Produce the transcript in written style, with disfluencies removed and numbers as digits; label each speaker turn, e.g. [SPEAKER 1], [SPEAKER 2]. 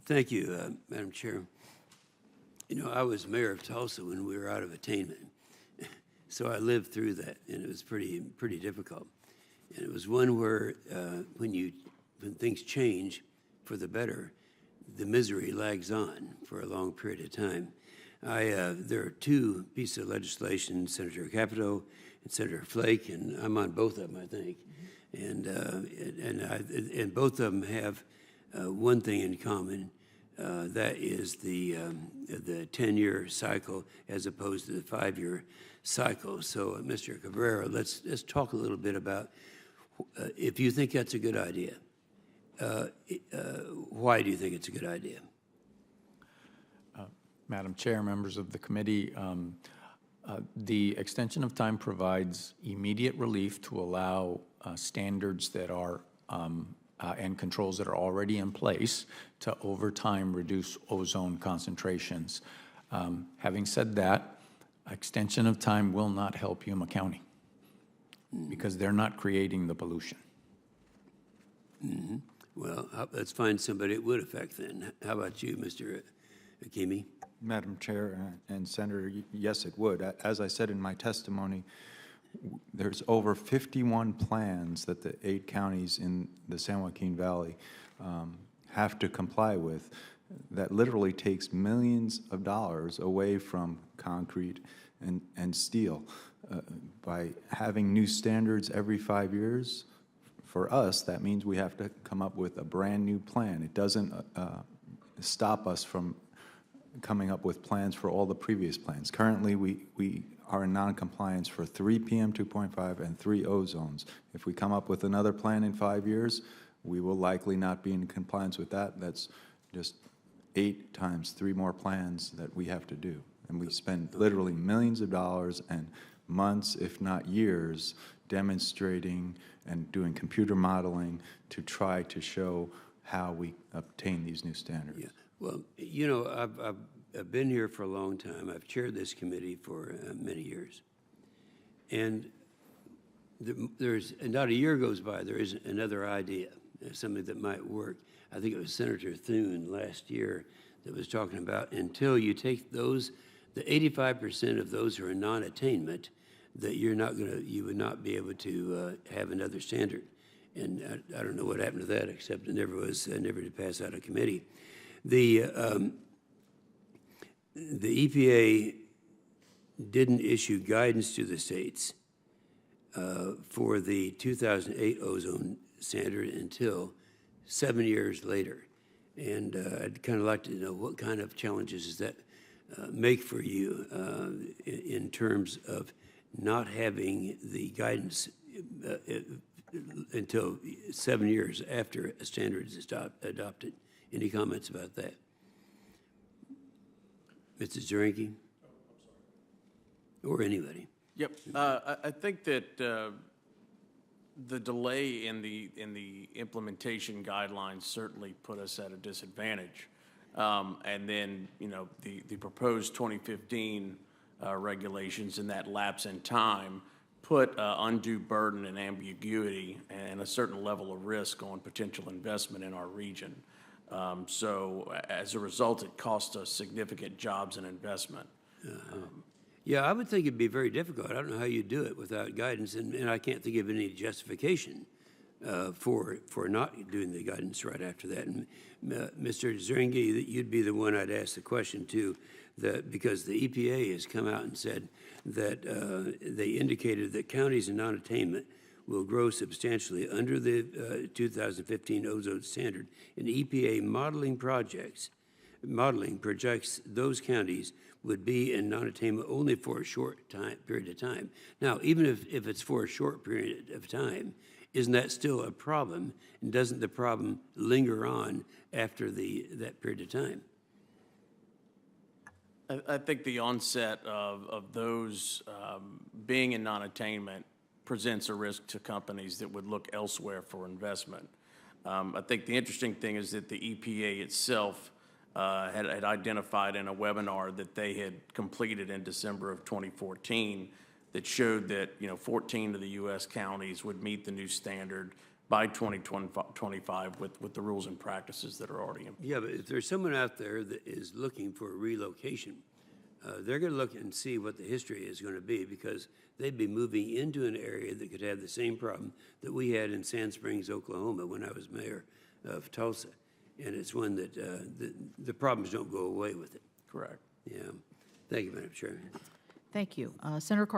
[SPEAKER 1] Thank you, Madam Chair. You know, I was mayor of Tulsa when we were out of attainment, so I lived through that, and it was pretty difficult. And it was one where when things change for the better, the misery lags on for a long period of time. There are two pieces of legislation, Senator Capito and Senator Flake, and I'm on both of them, I think. And both of them have one thing in common, that is the 10-year cycle as opposed to the 5-year cycle. So, Mr. Cabrera, let's talk a little bit about if you think that's a good idea. Why do you think it's a good idea?
[SPEAKER 2] Madam Chair, members of the committee, the extension of time provides immediate relief to allow standards that are and controls that are already in place to over time reduce ozone concentrations. Having said that, extension of time will not help Yuma County because they're not creating the pollution.
[SPEAKER 1] Mm-hmm. Well, let's find somebody it would affect then. How about you, Mr. Hakimi?
[SPEAKER 3] Madam Chair and Senator, yes, it would. As I said in my testimony, there's over 51 plans that the 8 counties in the San Joaquin Valley have to comply with. That literally takes millions of dollars away from concrete and steel. By having new standards every 5 years, for us, that means we have to come up with a brand new plan. It doesn't stop us from coming up with plans for all the previous plans. Currently, we are in non-compliance for 3 PM 2.5 and 3 ozones. If we come up with another plan in 5 years, we will likely not be in compliance with that. That's just 8 times 3 more plans that we have to do. And we spend literally millions of dollars and months, if not years, demonstrating and doing computer modeling to try to show how we obtain these new standards. Yeah.
[SPEAKER 1] Well, you know, I've been here for a long time. I've chaired this committee for many years. And there's not a year goes by, there isn't another idea, something that might work. I think it was Senator Thune last year that was talking about until you take those, the 85% of those who are non-attainment, that you would not be able to have another standard. And I don't know what happened to that, except it never did pass out of committee. The EPA didn't issue guidance to the states for the 2008 ozone standard until 7 years later. And I'd kind of like to know what kind of challenges does that make for you in terms of not having the guidance until 7 years after a standard is adopted. Any comments about that? Mr. Zeringue? Or anybody?
[SPEAKER 4] Yep. I think that the delay in the implementation guidelines certainly put us at a disadvantage. And then, you know, the proposed 2015 regulations and that lapse in time put undue burden and ambiguity and a certain level of risk on potential investment in our region. So as a result, it cost us significant jobs and investment.
[SPEAKER 1] Yeah, I would think it'd be very difficult. I don't know how you do it without guidance, and I can't think of any justification for not doing the guidance right after that. And Mr. Zeringue, you'd be the one I'd ask the question to, because the EPA has come out and said that they indicated that counties in non-attainment will grow substantially under the 2015 ozone standard. And EPA modeling projects those counties would be in non-attainment only for a short period of time. Now, even if it's for a short period of time, isn't that still a problem? And doesn't the problem linger on after that period of time?
[SPEAKER 4] I think the onset of those being in non-attainment presents a risk to companies that would look elsewhere for investment. I think the interesting thing is that the EPA itself had identified in a webinar that they had completed in December of 2014 that showed that 14 of the U.S. counties would meet the new standard, by 2025 with the rules and practices that are already in place.
[SPEAKER 1] Yeah, but if there's someone out there that is looking for relocation, they're going to look and see what the history is going to be, because they'd be moving into an area that could have the same problem that we had in Sand Springs, Oklahoma, when I was mayor of Tulsa. And it's one that the problems don't go away with it.
[SPEAKER 4] Correct.
[SPEAKER 1] Yeah. Thank you, Madam Chairman.
[SPEAKER 5] Thank you. Senator Carter.